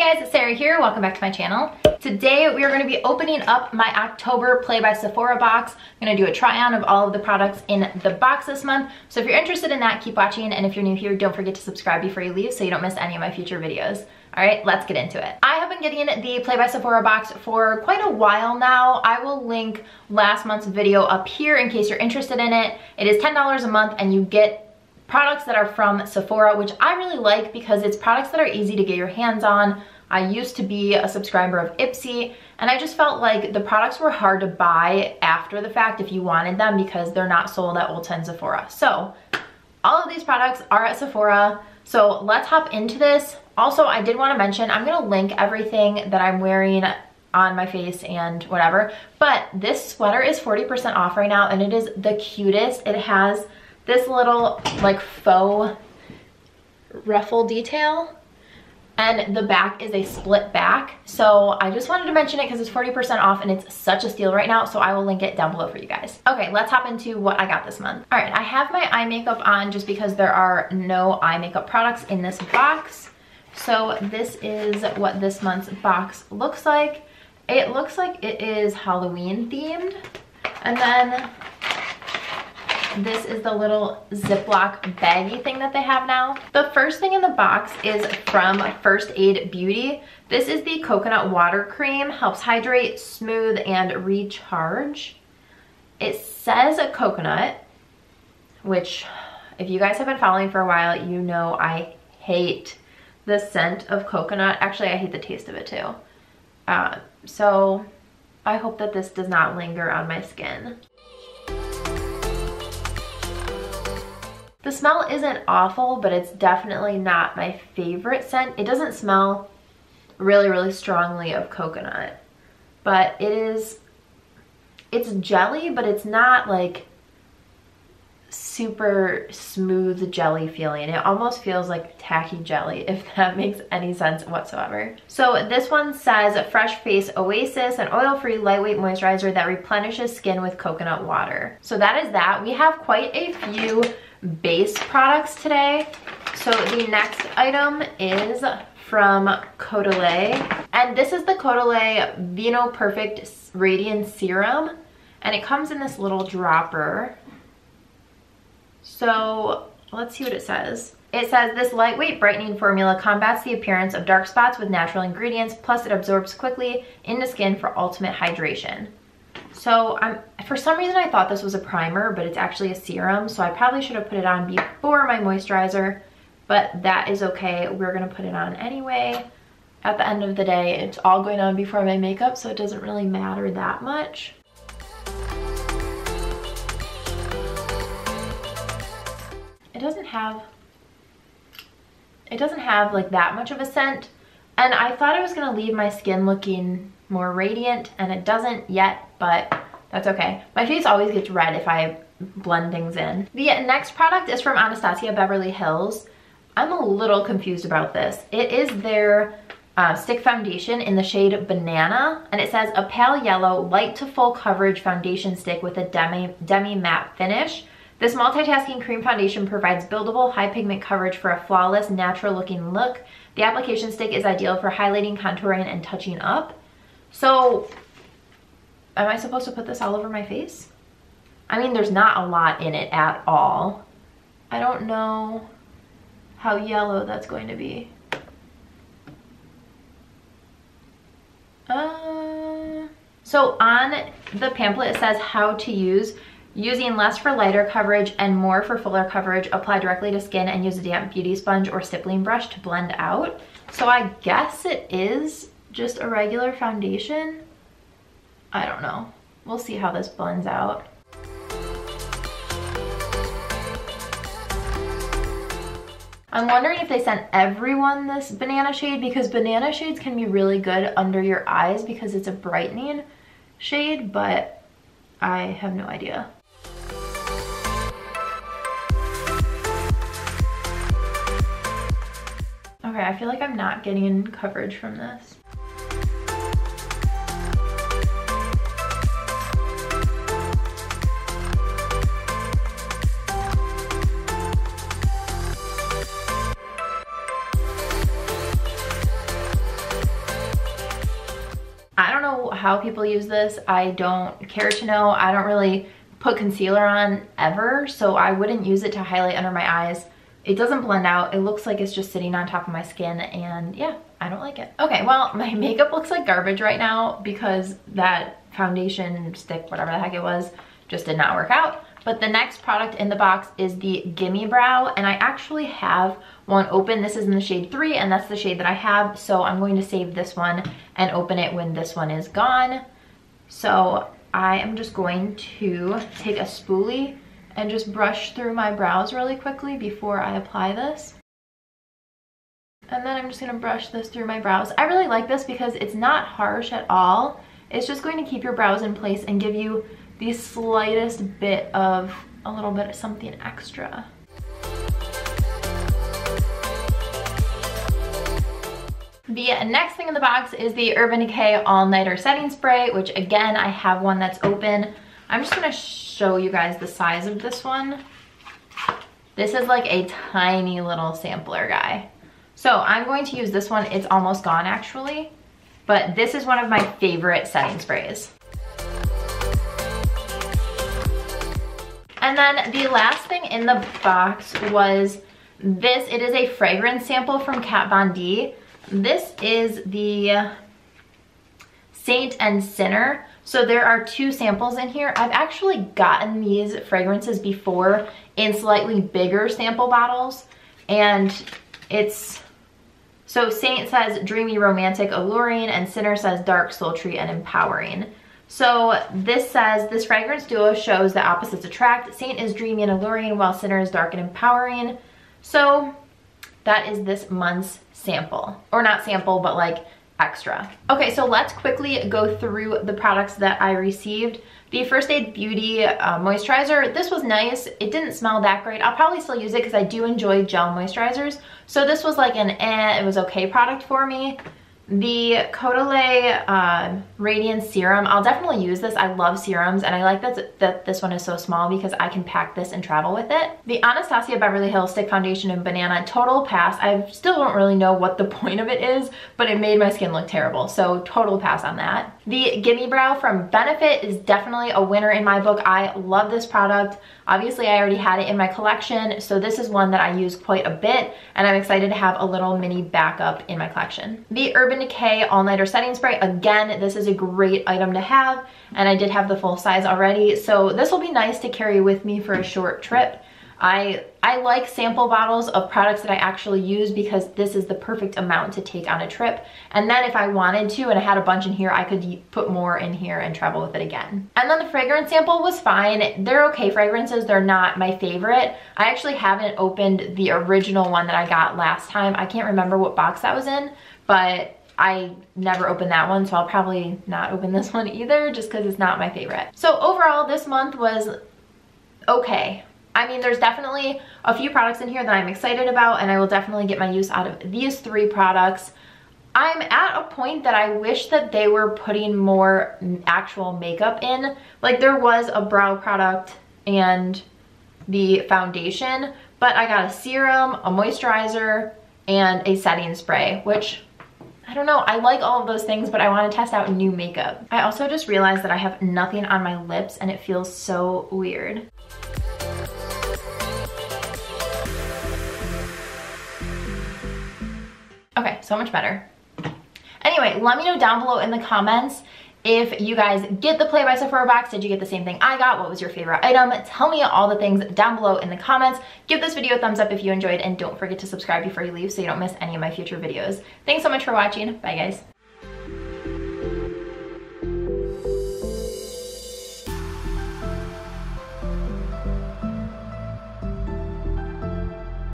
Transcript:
Hey guys, it's Sarah here. Welcome back to my channel. Today we are going to be opening up my October Play by Sephora box. I'm going to do a try on of all of the products in the box this month. So if you're interested in that, keep watching. And if you're new here, don't forget to subscribe before you leave so you don't miss any of my future videos. All right, let's get into it. I have been getting the Play by Sephora box for quite a while now. I will link last month's video up here in case you're interested in it. It is $10 a month and you get products that are from Sephora, which I really like because it's products that are easy to get your hands on. I used to be a subscriber of Ipsy and I just felt like the products were hard to buy after the fact if you wanted them because they're not sold at Ulta and Sephora. So all of these products are at Sephora. So let's hop into this. Also, I did want to mention, I'm going to link everything that I'm wearing on my face and whatever, but this sweater is 40% off right now and it is the cutest. It has this little like faux ruffle detail and the back is a split back. So I just wanted to mention it because it's 40% off and it's such a steal right now. So I will link it down below for you guys. Okay, let's hop into what I got this month. All right, I have my eye makeup on just because there are no eye makeup products in this box. So this is what this month's box looks like. It looks like it is Halloween themed. And then this is the little Ziploc baggy thing that they have now. The first thing in the box is from First Aid Beauty. This is the coconut water cream, helps hydrate, smooth, and recharge. It says a coconut, which if you guys have been following for a while, you know I hate the scent of coconut. Actually, I hate the taste of it too. So I hope that this does not linger on my skin. The smell isn't awful, but it's definitely not my favorite scent. It doesn't smell really strongly of coconut, but it's jelly, but it's not like super smooth jelly feeling. It almost feels like tacky jelly, if that makes any sense whatsoever. So this one says Fresh Face Oasis, an oil-free lightweight moisturizer that replenishes skin with coconut water. So that is that. We have quite a few base products today. So the next item is from Caudalie, and this is the Caudalie Vinoperfect Radiance Serum, and it comes in this little dropper. So let's see what it says. It says this lightweight brightening formula combats the appearance of dark spots with natural ingredients, plus it absorbs quickly into skin for ultimate hydration. So for some reason I thought this was a primer, but it's actually a serum. So I probably should have put it on before my moisturizer, but that is okay. We're gonna put it on anyway. At the end of the day, it's all going on before my makeup, so it doesn't really matter that much. It doesn't have like that much of a scent, and I thought it was gonna leave my skin looking more radiant, and it doesn't yet, but that's okay. My face always gets red if I blend things in. The next product is from Anastasia Beverly Hills. I'm a little confused about this. It is their stick foundation in the shade Banana, and it says a pale yellow light to full coverage foundation stick with a demi matte finish. This multitasking cream foundation provides buildable high pigment coverage for a flawless, natural looking look. The application stick is ideal for highlighting, contouring, and touching up. So, am I supposed to put this all over my face? I mean, there's not a lot in it at all. I don't know how yellow that's going to be. So on the pamphlet it says how to use. Using less for lighter coverage and more for fuller coverage, apply directly to skin and use a damp beauty sponge or stippling brush to blend out. So I guess it is just a regular foundation. I don't know. We'll see how this blends out. I'm wondering if they sent everyone this banana shade, because banana shades can be really good under your eyes because it's a brightening shade, but I have no idea. Okay, I feel like I'm not getting coverage from this. how people use this. I don't care to know. I don't really put concealer on ever, so I wouldn't use it to highlight under my eyes. It doesn't blend out. It looks like it's just sitting on top of my skin, and yeah, I don't like it. Okay, well, my makeup looks like garbage right now because that foundation stick, whatever the heck it was, just did not work out. But the next product in the box is the Gimme Brow, and I actually have one open. This is in the shade 3, and that's the shade that I have, so I'm going to save this one and open it when this one is gone. So I am just going to take a spoolie and just brush through my brows really quickly before I apply this. And then I'm just gonna brush this through my brows. I really like this because it's not harsh at all. It's just going to keep your brows in place and give you the slightest bit of a little bit of something extra. The next thing in the box is the Urban Decay All Nighter Setting Spray, which again, I have one that's open. I'm just gonna show you guys the size of this one. This is like a tiny little sampler guy. So I'm going to use this one. It's almost gone actually, but this is one of my favorite setting sprays. And then the last thing in the box was this. It is a fragrance sample from Kat Von D. This is the Saint and Sinner. So there are 2 samples in here. I've actually gotten these fragrances before in slightly bigger sample bottles. And it's, so Saint says dreamy, romantic, alluring, and Sinner says dark, sultry, and empowering. So this says, this fragrance duo shows that opposites attract. Saint is dreamy and alluring, while Sinner is dark and empowering. So that is this month's sample. Or not sample, but like extra. Okay, so let's quickly go through the products that I received. The First Aid Beauty moisturizer, this was nice. It didn't smell that great. I'll probably still use it because I do enjoy gel moisturizers. So this was like an it was okay product for me. The Caudalie Radiance Serum, I'll definitely use this. I love serums, and I like that this one is so small because I can pack this and travel with it. The Anastasia Beverly Hills Stick Foundation in Banana, total pass. I still don't really know what the point of it is, but it made my skin look terrible, so total pass on that. The Gimme Brow from Benefit is definitely a winner in my book. I love this product. Obviously, I already had it in my collection, so this is one that I use quite a bit, and I'm excited to have a little mini backup in my collection. The Urban Decay All Nighter Setting Spray, again, this is a great item to have, and I did have the full size already, so this will be nice to carry with me for a short trip. I like sample bottles of products that I actually use because this is the perfect amount to take on a trip. And then if I wanted to and I had a bunch in here, I could put more in here and travel with it again. And then the fragrance sample was fine. They're okay fragrances. They're not my favorite. I actually haven't opened the original one that I got last time. I can't remember what box that was in, but I never opened that one, so I'll probably not open this one either just because it's not my favorite. So overall, this month was okay. I mean, there's definitely a few products in here that I'm excited about, and I will definitely get my use out of these 3 products. I'm at a point that I wish that they were putting more actual makeup in. Like, there was a brow product and the foundation, but I got a serum, a moisturizer, and a setting spray, which I don't know, I like all of those things, but I want to test out new makeup. I also just realized that I have nothing on my lips and it feels so weird. Okay, so much better. Anyway, let me know down below in the comments if you guys get the Play by Sephora box. Did you get the same thing I got? What was your favorite item? Tell me all the things down below in the comments. Give this video a thumbs up if you enjoyed, and don't forget to subscribe before you leave so you don't miss any of my future videos. Thanks so much for watching. Bye, guys.